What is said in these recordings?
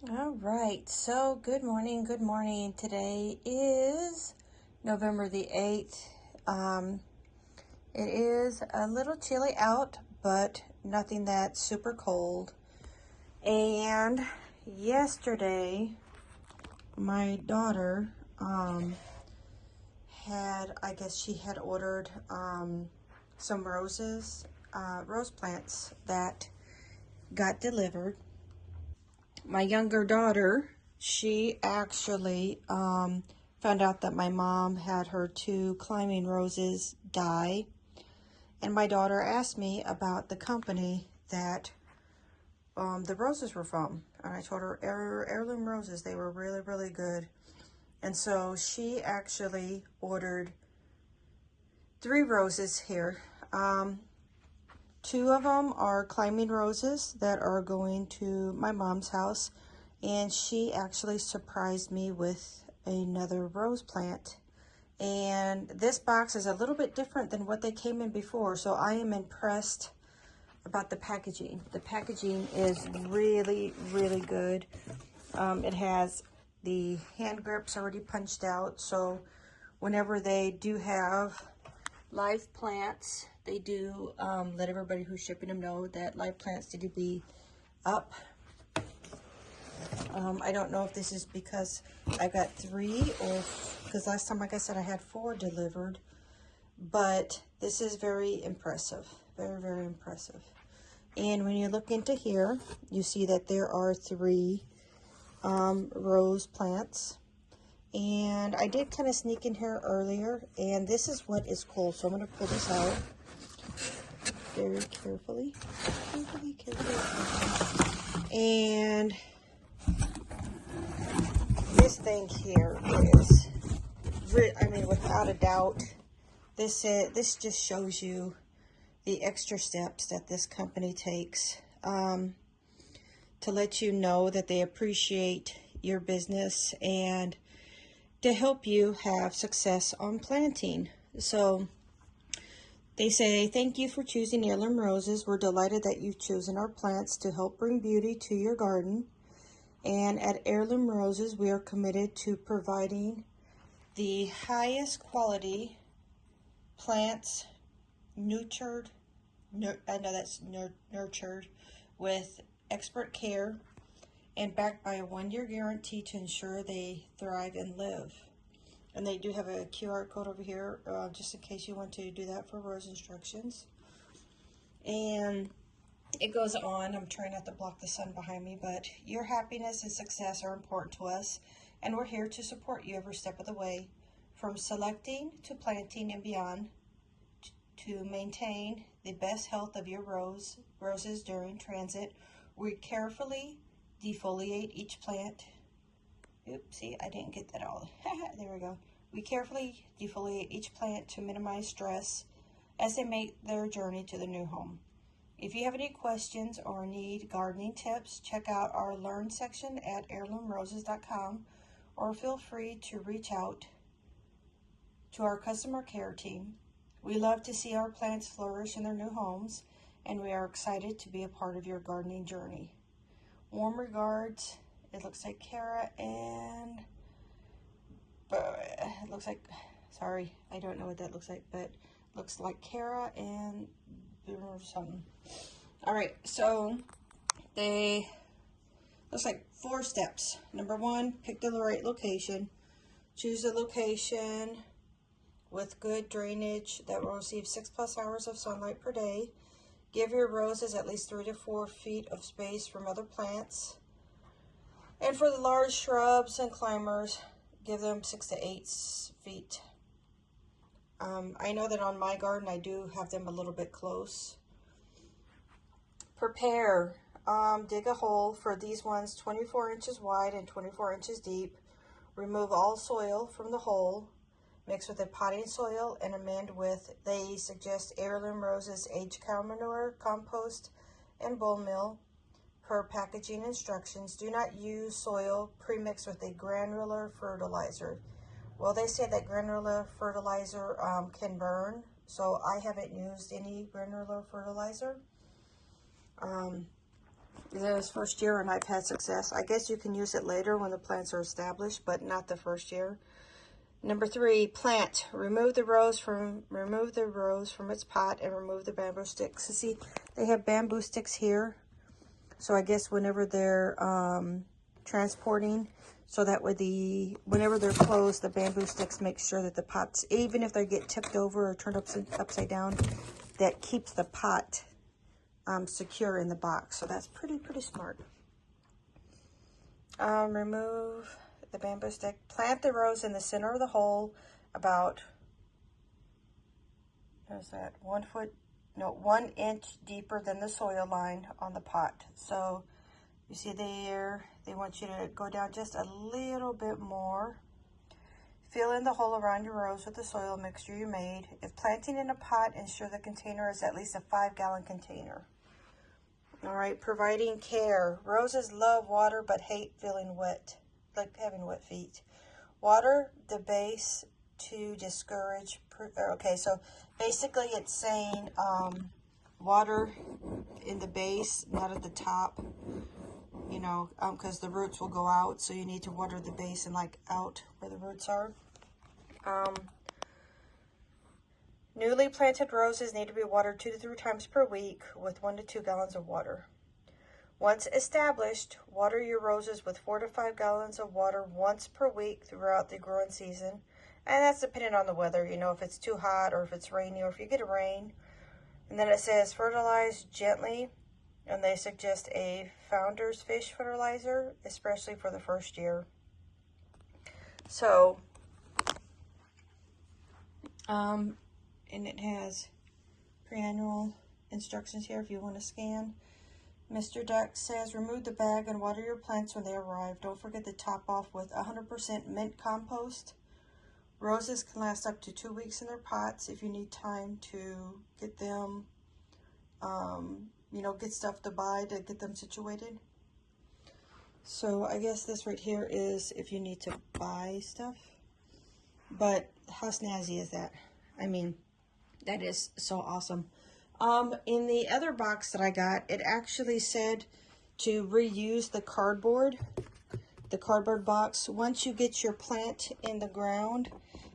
All right, so good morning, good morning. Today is November the 8th. It is a little chilly out, but nothing that's super cold. And yesterday, my daughter I guess she had ordered some roses, rose plants that got delivered. My younger daughter, she actually found out that my mom had her two climbing roses die. And my daughter asked me about the company that the roses were from. And I told her Heirloom Roses, they were really, really good. And so she actually ordered 3 roses here. Two of them are climbing roses that are going to my mom's house, and she actually surprised me with another rose plant. And this box is a little bit different than what they came in before, so I am impressed about the packaging. The packaging is really, really good. It has the hand grips already punched out, so whenever they do have live plants, they do let everybody who's shipping them know that live plants need to be up. I don't know if this is because I got 3 or because last time, like I said, I had 4 delivered, but this is very impressive, very, very impressive. And when you look into here, you see that there are 3 rose plants. And I did kind of sneak in here earlier, and this is what is cool. So I'm going to pull this out very carefully. And this thing here is, I mean, without a doubt, this just shows you the extra steps that this company takes to let you know that they appreciate your business and to help you have success on planting. So they say, thank you for choosing Heirloom Roses. We're delighted that you've chosen our plants to help bring beauty to your garden. And at Heirloom Roses, we are committed to providing the highest quality plants nurtured with expert care and backed by a 1-year guarantee to ensure they thrive and live. And they do have a QR code over here, just in case you want to do that for rose instructions. And it goes on. I'm trying not to block the sun behind me, but your happiness and success are important to us, and we're here to support you every step of the way, from selecting to planting and beyond, to maintain the best health of your roses during transit. We carefully defoliate each plant. Oops, see, I didn't get that all. There we go. We carefully defoliate each plant to minimize stress as they make their journey to the new home. If you have any questions or need gardening tips, check out our Learn section at heirloomroses.com, or feel free to reach out to our customer care team. We love to see our plants flourish in their new homes, and we are excited to be a part of your gardening journey. Warm regards. It looks like Kara and, it looks like, sorry, I don't know what that looks like, but looks like Kara and something. All right, so looks like 4 steps. Number 1, pick the right location. Choose a location with good drainage that will receive 6+ hours of sunlight per day. Give your roses at least 3 to 4 feet of space from other plants. And for the large shrubs and climbers, give them 6 to 8 feet. I know that on my garden, I do have them a little bit close. Prepare. Dig a hole for these ones 24 inches wide and 24 inches deep. Remove all soil from the hole. Mix with a potting soil and amend with, they suggest, Heirloom Roses aged cow manure, compost, and bone meal. Per packaging instructions, do not use soil pre-mixed with a granular fertilizer. Well, they say that granular fertilizer can burn, so I haven't used any granular fertilizer. This first year and I've had success. I guess you can use it later when the plants are established, but not the first year. Number 3, plant. Remove the rose from its pot and remove the bamboo sticks. So see, they have bamboo sticks here. So I guess whenever they're transporting, so that way whenever they're closed, the bamboo sticks make sure that the pots, even if they get tipped over or turned upside down, that keeps the pot secure in the box. So that's pretty smart. Remove the bamboo stick. Plant the rose in the center of the hole, about, what is that, 1 inch deeper than the soil line on the pot. So you see there, they want you to go down just a little bit more. Fill in the hole around your rose with the soil mixture you made. If planting in a pot, ensure the container is at least a 5-gallon container. All right, providing care. Roses love water but hate feeling wet, like having wet feet. Water the base to discourage. Okay, so basically it's saying water in the base, not at the top, you know, because the roots will go out, so you need to water the base and like out where the roots are. Newly planted roses need to be watered 2 to 3 times per week with 1 to 2 gallons of water. Once established, water your roses with 4 to 5 gallons of water once per week throughout the growing season. And that's depending on the weather, you know, if it's too hot or if it's rainy or if you get a rain. And then it says fertilize gently, and they suggest a Founder's Fish fertilizer, especially for the first year. So, and it has pre-annual instructions here if you want to scan. Mr. Duck says, remove the bag and water your plants when they arrive. Don't forget to top off with 100% mint compost. Roses can last up to 2 weeks in their pots if you need time to get them, you know, get stuff to buy to get them situated. So I guess this right here is if you need to buy stuff. But how snazzy is that? I mean, that is so awesome. In the other box that I got, it actually said to reuse the cardboard box. Once you get your plant in the ground,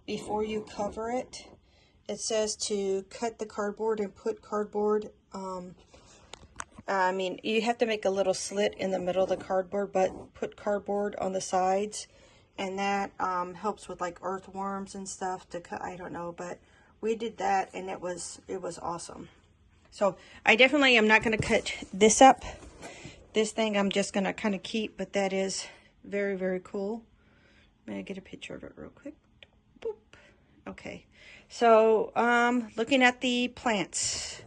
before you cover it, it says to cut the cardboard and put cardboard, I mean, you have to make a little slit in the middle of the cardboard, but put cardboard on the sides, and that helps with like earthworms and stuff to cut. I don't know, but we did that and it was awesome. So I definitely am not going to cut this up. This thing I'm just going to kind of keep, but that is very, very cool. I'm going to get a picture of it real quick. Boop. Okay. So looking at the plants.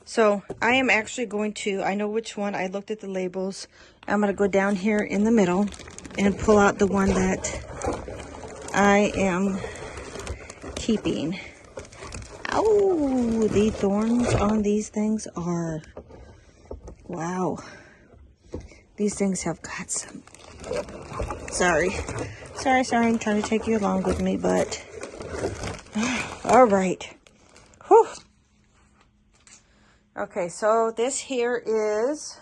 So I am actually going to, I know which one, I looked at the labels. I'm going to go down here in the middle and pull out the one that I am keeping. Oh, the thorns on these things are, wow. These things have got some, sorry, I'm trying to take you along with me, but, all right. Whew. Okay, so this here is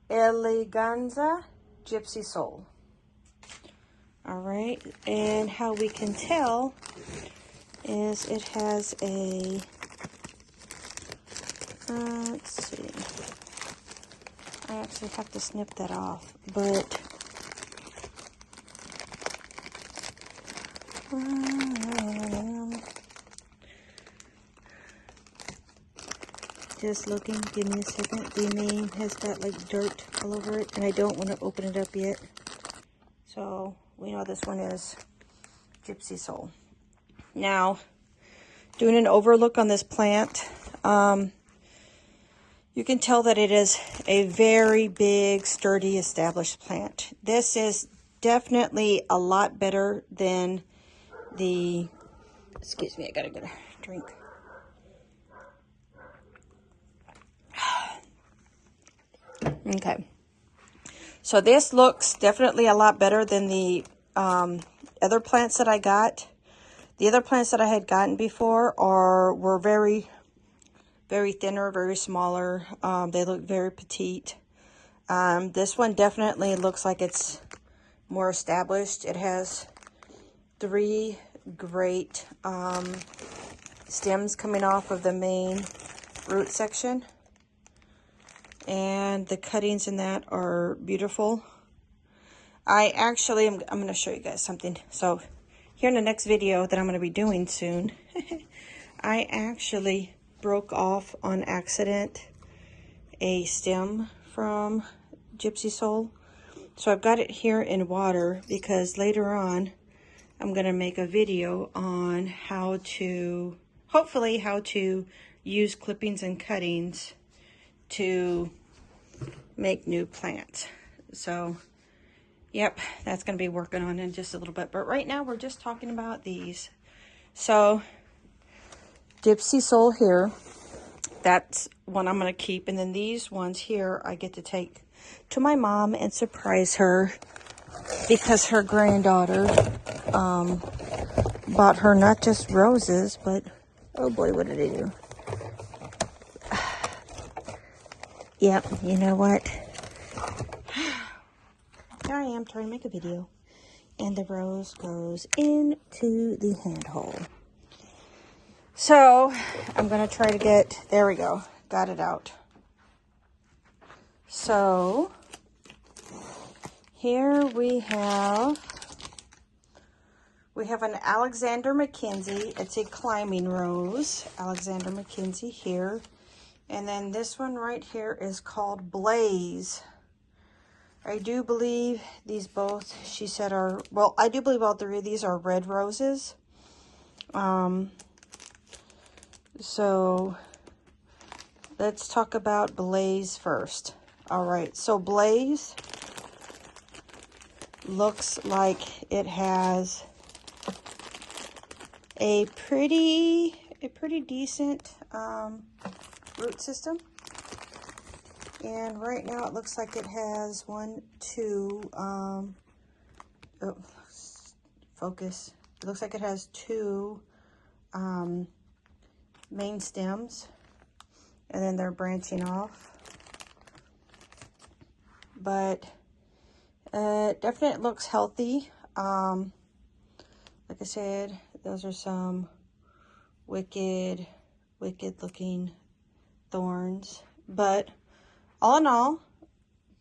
Eleganza Gypsy Soul. All right, and how we can tell is it has a, let's see, I actually have to snip that off, but, just looking, give me a second. The name has got like dirt all over it, and I don't want to open it up yet. So we know this one is Gypsy Soul. Now, doing an overlook on this plant, you can tell that it is a very big, sturdy, established plant. This is definitely a lot better than the, excuse me, I gotta get a drink. Okay, so this looks definitely a lot better than the other plants that I got. The other plants that I had gotten before were very very thinner, very smaller. They look very petite. This one definitely looks like it's more established. It has 3 great stems coming off of the main root section. And the cuttings in that are beautiful. I'm going to show you guys something. So here in the next video that I'm going to be doing soon, I actually broke off on accident a stem from Gypsy Soul. So I've got it here in water because later on I'm going to make a video on how to, hopefully how to use clippings and cuttings to make new plants. So yep, that's going to be working on in just a little bit. But right now we're just talking about these. So Gypsy Soul here, that's one I'm going to keep. And then these ones here I get to take to my mom and surprise her because her granddaughter bought her not just roses, but oh boy, what did I do? Yep, you know what? Here I am trying to make a video, and the rose goes into the handhole. So I'm going to try to get, there we go, got it out. So here we have an Alexander McKenzie. It's a climbing rose, Alexander McKenzie here. And then this one right here is called Blaze. I do believe these both, she said, are, well, I do believe all 3 of these are red roses. So let's talk about Blaze first. All right, so Blaze looks like it has a pretty decent root system. And right now it looks like it has 1, 2, focus. It looks like it has 2 main stems, and then they're branching off. But it definitely looks healthy. Like I said, those are some wicked looking thorns. But all in all,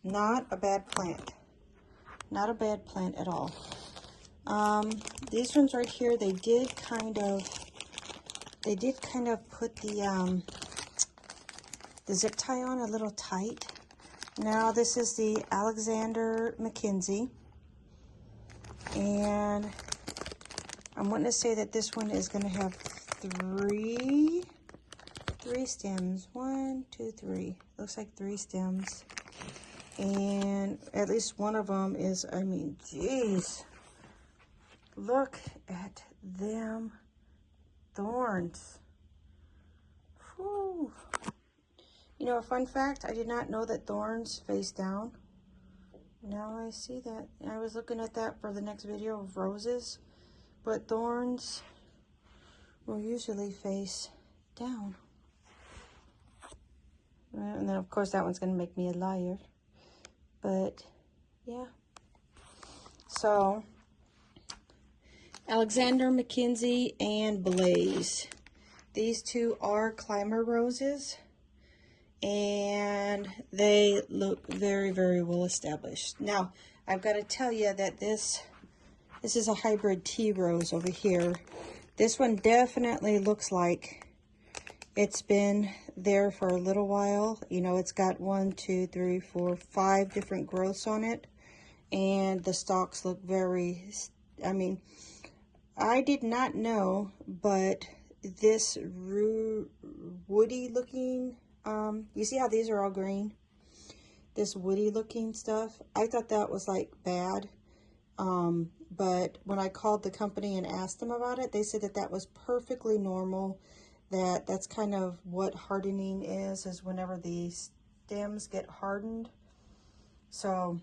not a bad plant. Not a bad plant at all. These ones right here, they did kind of put the zip tie on a little tight. Now this is the Alexander McKenzie, and I'm wanting to say that this one is going to have 3 stems. 1, 2, 3. Looks like 3 stems, and at least one of them is, I mean, geez, look at them thorns. Whew. You know, a fun fact, I did not know that thorns face down. Now I see that. I was looking at that for the next video of roses, but thorns will usually face down. And then, of course, that one's going to make me a liar. But, yeah. So, Alexander McKenzie and Blaze. These 2 are climber roses. And they look very, very well established. Now, I've got to tell you that this is a hybrid tea rose over here. This one definitely looks like it's been there for a little while. You know, it's got 1, 2, 3, 4, 5 different growths on it. And the stalks look very, I mean, I did not know, but this woody looking, you see how these are all green? This woody looking stuff, I thought that was like bad. But when I called the company and asked them about it, they said that that was perfectly normal. That's kind of what hardening is whenever the stems get hardened. So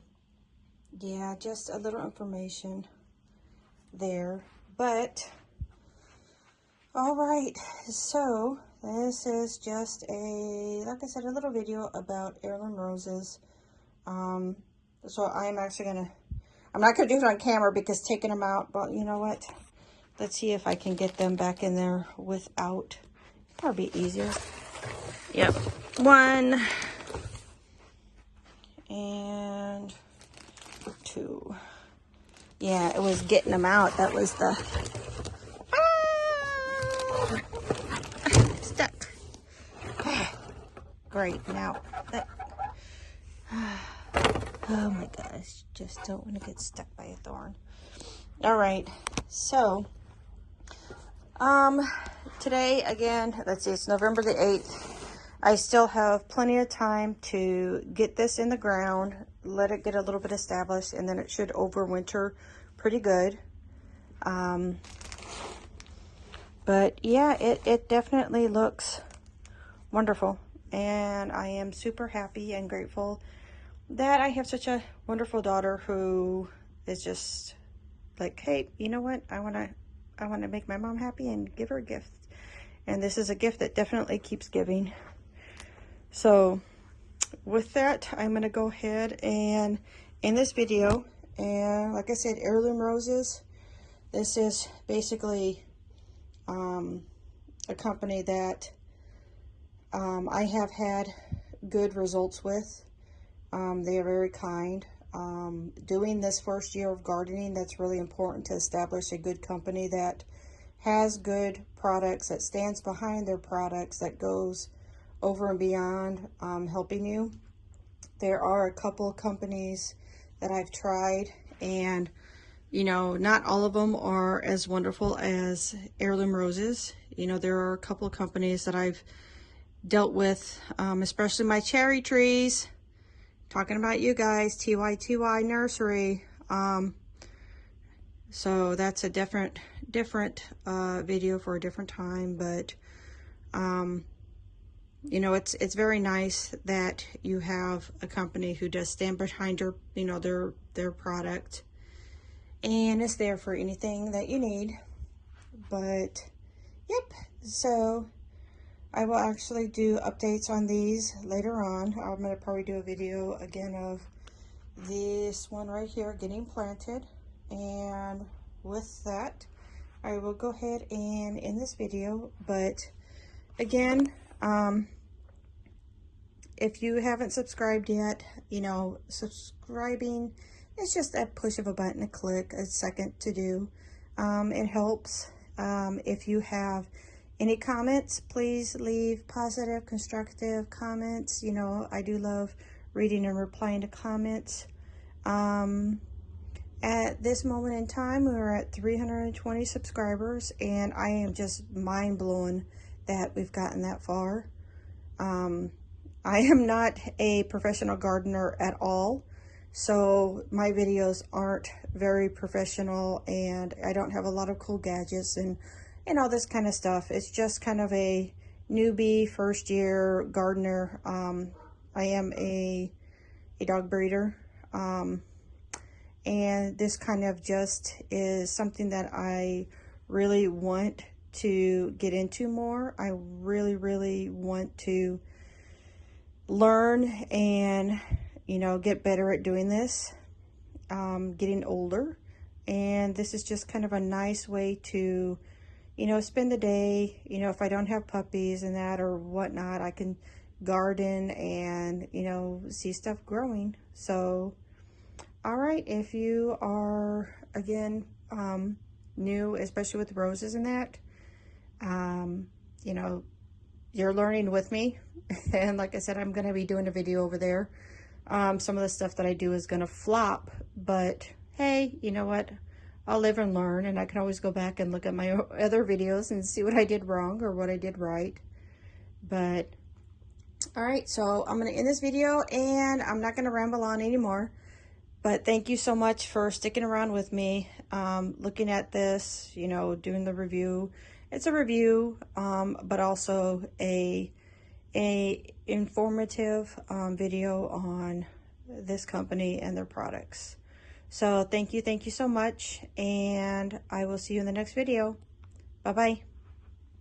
yeah, just a little information there. But all right, so this is just a, like I said, a little video about Heirloom Roses. So I'm actually gonna, I'm not gonna do it on camera because taking them out, but you know what? Let's see if I can get them back in there without, probably be easier. Yep, 1 and 2. Yeah, it was getting them out. That was the, stuck. Great, now that, oh my gosh, just don't want to get stuck by a thorn. All right, so today again, let's see, it's November the 8th. I still have plenty of time to get this in the ground, let it get a little bit established, and then it should overwinter pretty good. But yeah, it definitely looks wonderful, and I am super happy and grateful that I have such a wonderful daughter who is just like, hey, you know what, I want to make my mom happy and give her a gift, and this is a gift that definitely keeps giving. So with that, I'm going to go ahead and end this video. And like I said, Heirloom Roses, this is basically a company that I have had good results with. They are very kind. Doing this first year of gardening, that's really important to establish a good company that has good products, that stands behind their products, that goes over and beyond helping you. There are a couple of companies that I've tried, and you know, not all of them are as wonderful as Heirloom Roses. You know, there are a couple of companies that I've dealt with, especially my cherry trees. Talking about you guys, TYTY Nursery. So that's a different video for a different time, but you know, it's very nice that you have a company who does stand behind your, you know, their product, and it's there for anything that you need. But yep, so I will actually do updates on these later on. I'm going to probably do a video again of this one right here getting planted. And with that, I will go ahead and end this video. But again, if you haven't subscribed yet, you know, subscribing is just a push of a button, a click, a second to do. It helps. If you have any comments, please leave positive, constructive comments. You know, I do love reading and replying to comments. At this moment in time, we're at 320 subscribers, and I am just mind blown that we've gotten that far. I am not a professional gardener at all, so my videos aren't very professional, and I don't have a lot of cool gadgets and all this kind of stuff. It's just kind of a newbie, first year gardener. I am a dog breeder, and this kind of just is something that I really want to get into more. I really want to learn and, you know, get better at doing this. Getting older, and this is just kind of a nice way to, you know, spend the day. You know, if I don't have puppies and that or whatnot, I can garden and, you know, see stuff growing. So all right, if you are again new, especially with roses and that, you know, you're learning with me. And like I said, I'm going to be doing a video over there. Some of the stuff that I do is going to flop, but hey, you know what? I'll live and learn, and I can always go back and look at my other videos and see what I did wrong or what I did right. But all right, so I'm going to end this video, and I'm not going to ramble on anymore. But thank you so much for sticking around with me, looking at this, you know, doing the review. It's a review, but also a informative video on this company and their products. So thank you so much, and I will see you in the next video. Bye-bye.